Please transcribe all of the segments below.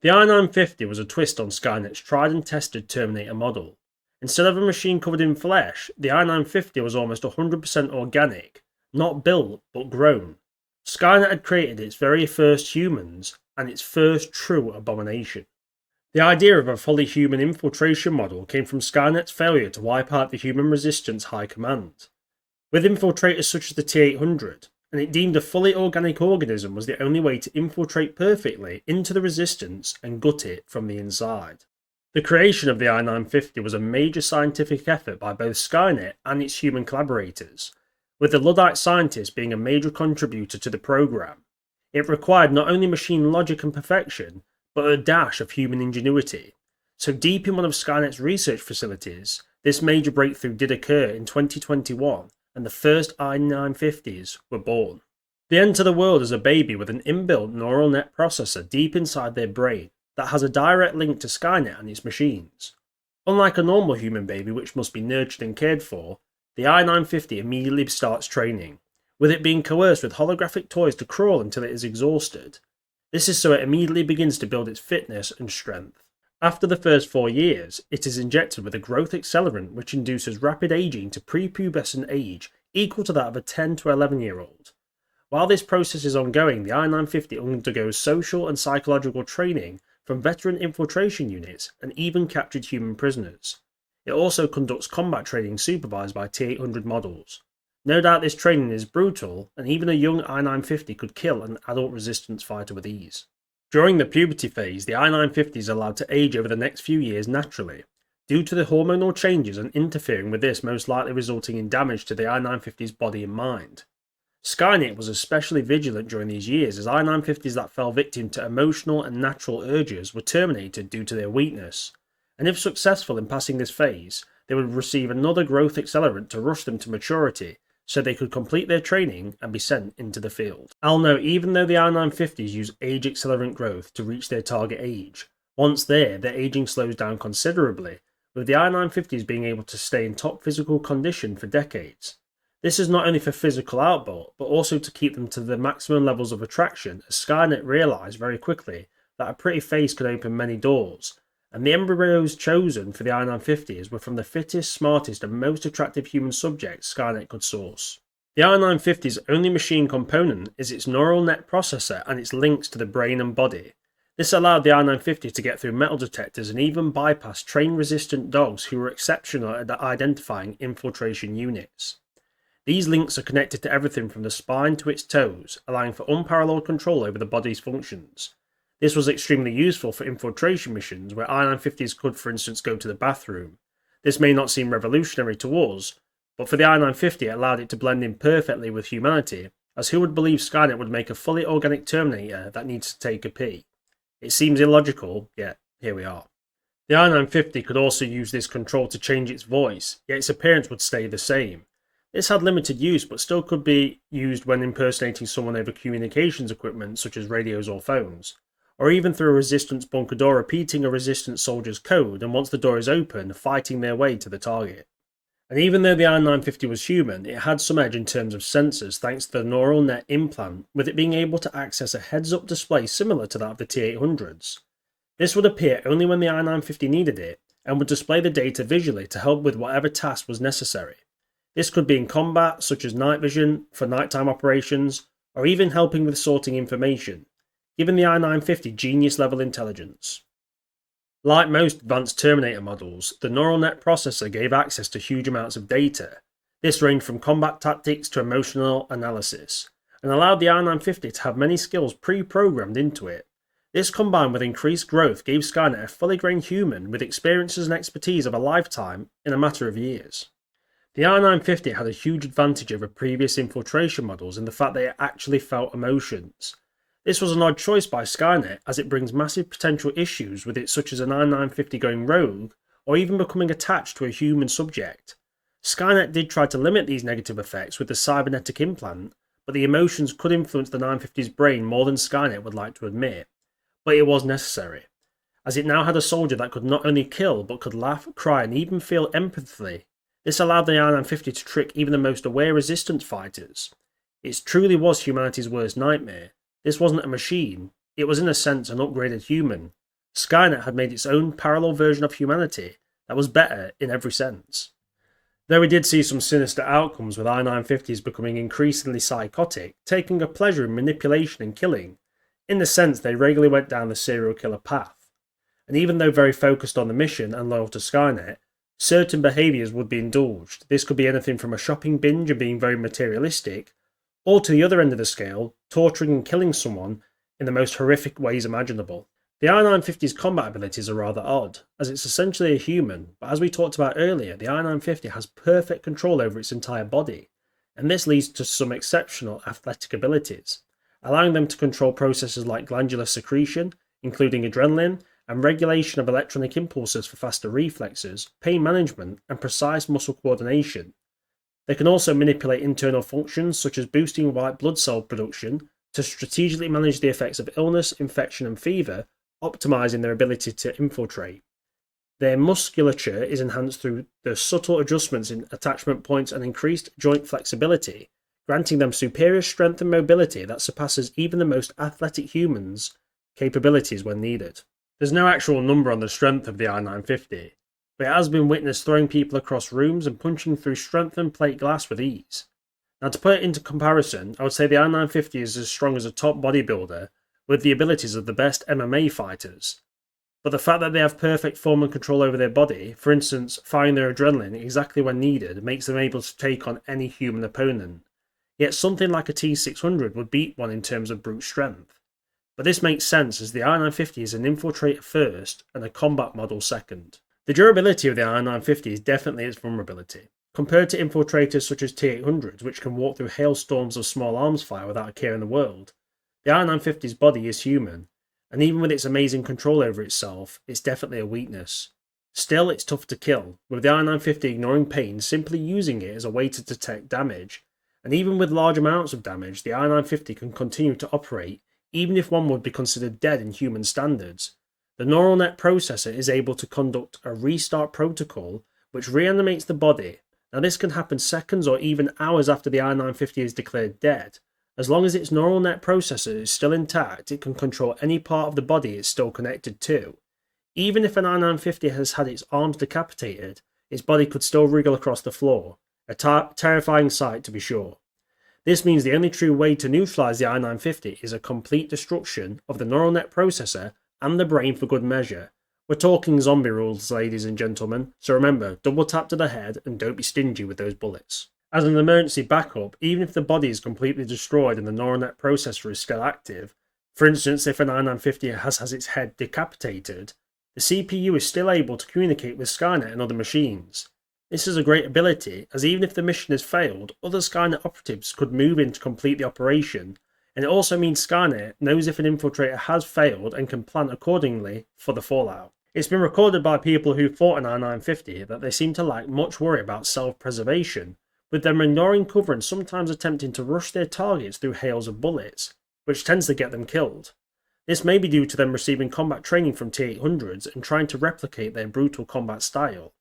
The I-950 was a twist on Skynet's tried and tested Terminator model. Instead of a machine covered in flesh, the I-950 was almost 100% organic, not built but grown. Skynet had created its very first humans and its first true abomination. The idea of a fully human infiltration model came from Skynet's failure to wipe out the human resistance high command. With infiltrators such as the T-800, and it deemed a fully organic organism was the only way to infiltrate perfectly into the resistance and gut it from the inside. The creation of the I-950 was a major scientific effort by both Skynet and its human collaborators, with the Luddite scientist being a major contributor to the program. It required not only machine logic and perfection, but a dash of human ingenuity. So deep in one of Skynet's research facilities, this major breakthrough did occur in 2021, and the first I-950s were born. They enter the world as a baby with an inbuilt neural net processor deep inside their brain that has a direct link to Skynet and its machines. Unlike a normal human baby which must be nurtured and cared for, the I-950 immediately starts training, with it being coerced with holographic toys to crawl until it is exhausted. This is so it immediately begins to build its fitness and strength. After the first 4 years, it is injected with a growth accelerant which induces rapid aging to prepubescent age equal to that of a 10 to 11-year-old. While this process is ongoing, the I-950 undergoes social and psychological training from veteran infiltration units and even captured human prisoners. It also conducts combat training supervised by T-800 models. No doubt this training is brutal, and even a young I-950 could kill an adult resistance fighter with ease. During the puberty phase, the I-950 is allowed to age over the next few years naturally, due to the hormonal changes and interfering with this most likely resulting in damage to the I-950's body and mind. Skynet was especially vigilant during these years as I-950s that fell victim to emotional and natural urges were terminated due to their weakness, and if successful in passing this phase, they would receive another growth accelerant to rush them to maturity so they could complete their training and be sent into the field. I'll note even though the I-950s use age accelerant growth to reach their target age, once there, their aging slows down considerably, with the I-950s being able to stay in top physical condition for decades. This is not only for physical output, but also to keep them to the maximum levels of attraction, as Skynet realised very quickly that a pretty face could open many doors, and the embryos chosen for the I-950s were from the fittest, smartest and most attractive human subjects Skynet could source. The I-950's only machine component is its neural net processor and its links to the brain and body. This allowed the I-950 to get through metal detectors and even bypass train-resistant dogs who were exceptional at identifying infiltration units. These links are connected to everything from the spine to its toes, allowing for unparalleled control over the body's functions. This was extremely useful for infiltration missions where I-950s could, for instance, go to the bathroom. This may not seem revolutionary to us, but for the I-950 it allowed it to blend in perfectly with humanity, as who would believe Skynet would make a fully organic Terminator that needs to take a pee? It seems illogical, yet here we are. The I-950 could also use this control to change its voice, yet its appearance would stay the same. This had limited use but still could be used when impersonating someone over communications equipment such as radios or phones, or even through a resistance bunker door repeating a resistance soldier's code and once the door is open, fighting their way to the target. And even though the I-950 was human, it had some edge in terms of sensors thanks to the neural net implant, with it being able to access a heads-up display similar to that of the T-800s. This would appear only when the I-950 needed it, and would display the data visually to help with whatever task was necessary. This could be in combat, such as night vision, for nighttime operations, or even helping with sorting information, giving the I-950 genius-level intelligence. Like most advanced Terminator models, the neural net processor gave access to huge amounts of data. This ranged from combat tactics to emotional analysis, and allowed the I-950 to have many skills pre-programmed into it. This combined with increased growth gave Skynet a fully grown human with experiences and expertise of a lifetime in a matter of years. The I-950 had a huge advantage over previous infiltration models in the fact that it actually felt emotions. This was an odd choice by Skynet as it brings massive potential issues with it, such as an I-950 going rogue or even becoming attached to a human subject. Skynet did try to limit these negative effects with the cybernetic implant, but the emotions could influence the 950's brain more than Skynet would like to admit. But it was necessary, as it now had a soldier that could not only kill but could laugh, cry and even feel empathy. This allowed the I-950 to trick even the most aware resistance fighters. It truly was humanity's worst nightmare. This wasn't a machine, it was in a sense an upgraded human, Skynet had made its own parallel version of humanity that was better in every sense. Though we did see some sinister outcomes with I-950s becoming increasingly psychotic, taking a pleasure in manipulation and killing, in the sense they regularly went down the serial killer path. And even though very focused on the mission and loyal to Skynet, certain behaviours would be indulged. This could be anything from a shopping binge and being very materialistic, or to the other end of the scale, torturing and killing someone in the most horrific ways imaginable. The I-950's combat abilities are rather odd, as it's essentially a human, but as we talked about earlier, the I-950 has perfect control over its entire body, and this leads to some exceptional athletic abilities, allowing them to control processes like glandular secretion, including adrenaline, and regulation of electronic impulses for faster reflexes, pain management, and precise muscle coordination. They can also manipulate internal functions such as boosting white blood cell production to strategically manage the effects of illness, infection, and fever, optimizing their ability to infiltrate. Their musculature is enhanced through the subtle adjustments in attachment points and increased joint flexibility, granting them superior strength and mobility that surpasses even the most athletic humans' capabilities when needed. There's no actual number on the strength of the I-950, but it has been witnessed throwing people across rooms and punching through strengthened plate glass with ease. Now, to put it into comparison, I would say the I-950 is as strong as a top bodybuilder with the abilities of the best MMA fighters. But the fact that they have perfect form and control over their body, for instance, firing their adrenaline exactly when needed, makes them able to take on any human opponent. Yet something like a T-600 would beat one in terms of brute strength. But this makes sense as the I-950 is an infiltrator first and a combat model second. The durability of the I-950 is definitely its vulnerability. Compared to infiltrators such as T-800s, which can walk through hailstorms of small arms fire without a care in the world, the I-950's body is human, and even with its amazing control over itself, it's definitely a weakness. Still, it's tough to kill, with the I-950 ignoring pain, simply using it as a way to detect damage, and even with large amounts of damage, the I-950 can continue to operate, even if one would be considered dead in human standards. The neural net processor is able to conduct a restart protocol, which reanimates the body. Now this can happen seconds or even hours after the I-950 is declared dead. As long as its neural net processor is still intact, it can control any part of the body it's still connected to. Even if an I-950 has had its arms decapitated, its body could still wriggle across the floor, a terrifying sight to be sure. This means the only true way to neutralize the I-950 is a complete destruction of the neural net processor and the brain for good measure. We're talking zombie rules, ladies and gentlemen, so remember, double tap to the head and don't be stingy with those bullets. As an emergency backup, even if the body is completely destroyed and the neural net processor is still active, for instance if an I-950 has its head decapitated, the CPU is still able to communicate with Skynet and other machines. This is a great ability, as even if the mission has failed, other Skynet operatives could move in to complete the operation, and it also means Skynet knows if an infiltrator has failed and can plan accordingly for the fallout. It's been recorded by people who fought an I-950 that they seem to lack much worry about self-preservation, with them ignoring cover and sometimes attempting to rush their targets through hails of bullets, which tends to get them killed. This may be due to them receiving combat training from T-800s and trying to replicate their brutal combat style.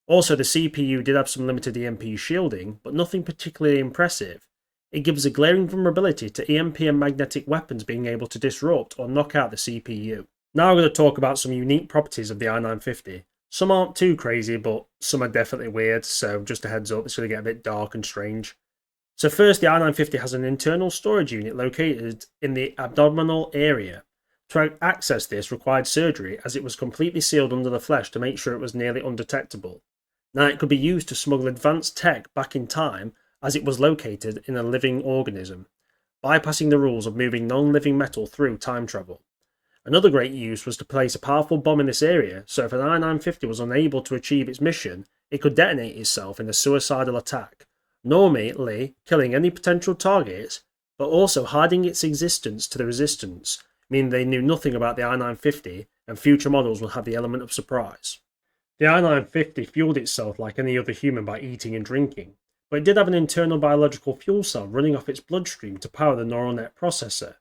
Also, the CPU did have some limited EMP shielding, but nothing particularly impressive. It gives a glaring vulnerability to EMP and magnetic weapons being able to disrupt or knock out the CPU. Now I'm going to talk about some unique properties of the I-950. Some aren't too crazy, but some are definitely weird, so just a heads up, it's going to get a bit dark and strange. So first, the I-950 has an internal storage unit located in the abdominal area. To access this required surgery, as it was completely sealed under the flesh to make sure it was nearly undetectable. Now it could be used to smuggle advanced tech back in time, as it was located in a living organism, bypassing the rules of moving non-living metal through time travel. Another great use was to place a powerful bomb in this area, so if an I-950 was unable to achieve its mission, it could detonate itself in a suicidal attack, normally killing any potential targets, but also hiding its existence to the resistance, meaning they knew nothing about the I-950 and future models will have the element of surprise. The I-950 fueled itself like any other human by eating and drinking, but it did have an internal biological fuel cell running off its bloodstream to power the neural net processor,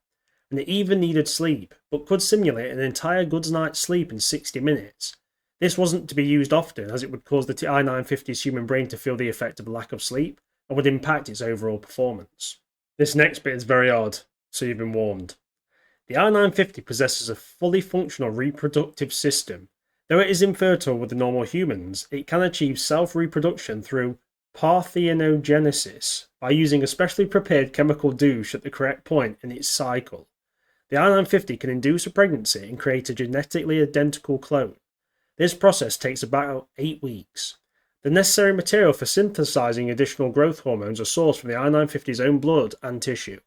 and it even needed sleep, but could simulate an entire good night's sleep in 60 minutes. This wasn't to be used often, as it would cause the I-950's human brain to feel the effect of lack of sleep, and would impact its overall performance. This next bit is very odd, so you've been warned. The I-950 possesses a fully functional reproductive system. Though it is infertile with the normal humans, it can achieve self-reproduction through parthenogenesis by using a specially prepared chemical douche at the correct point in its cycle. The I-950 can induce a pregnancy and create a genetically identical clone. This process takes about 8 weeks. The necessary material for synthesizing additional growth hormones are sourced from the I-950's own blood and tissue.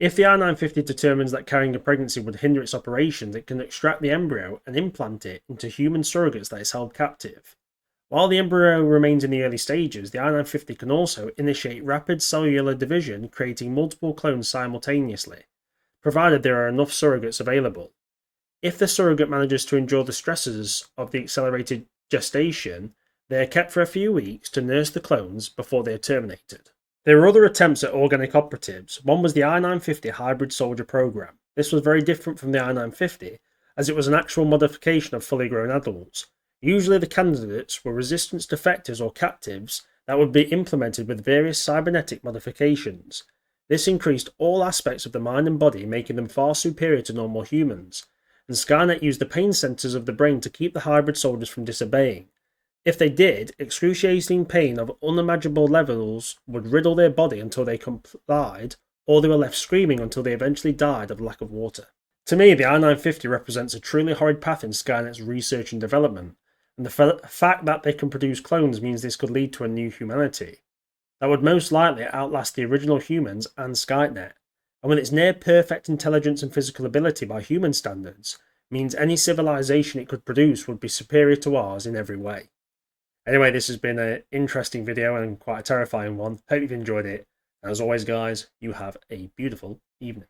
If the I-950 determines that carrying a pregnancy would hinder its operations, it can extract the embryo and implant it into human surrogates that is held captive. While the embryo remains in the early stages, the I-950 can also initiate rapid cellular division, creating multiple clones simultaneously, provided there are enough surrogates available. If the surrogate manages to endure the stresses of the accelerated gestation, they are kept for a few weeks to nurse the clones before they are terminated. There were other attempts at organic operatives. One was the I-950 Hybrid Soldier program. This was very different from the I-950, as it was an actual modification of fully grown adults. Usually the candidates were resistance defectors or captives that would be implemented with various cybernetic modifications. This increased all aspects of the mind and body, making them far superior to normal humans, and Skynet used the pain centers of the brain to keep the hybrid soldiers from disobeying. If they did, excruciating pain of unimaginable levels would riddle their body until they complied, or they were left screaming until they eventually died of lack of water. To me, the I-950 represents a truly horrid path in Skynet's research and development, and the fact that they can produce clones means this could lead to a new humanity that would most likely outlast the original humans and Skynet, and with its near-perfect intelligence and physical ability by human standards, means any civilization it could produce would be superior to ours in every way. Anyway, this has been an interesting video and quite a terrifying one. Hope you've enjoyed it. And as always, guys, you have a beautiful evening.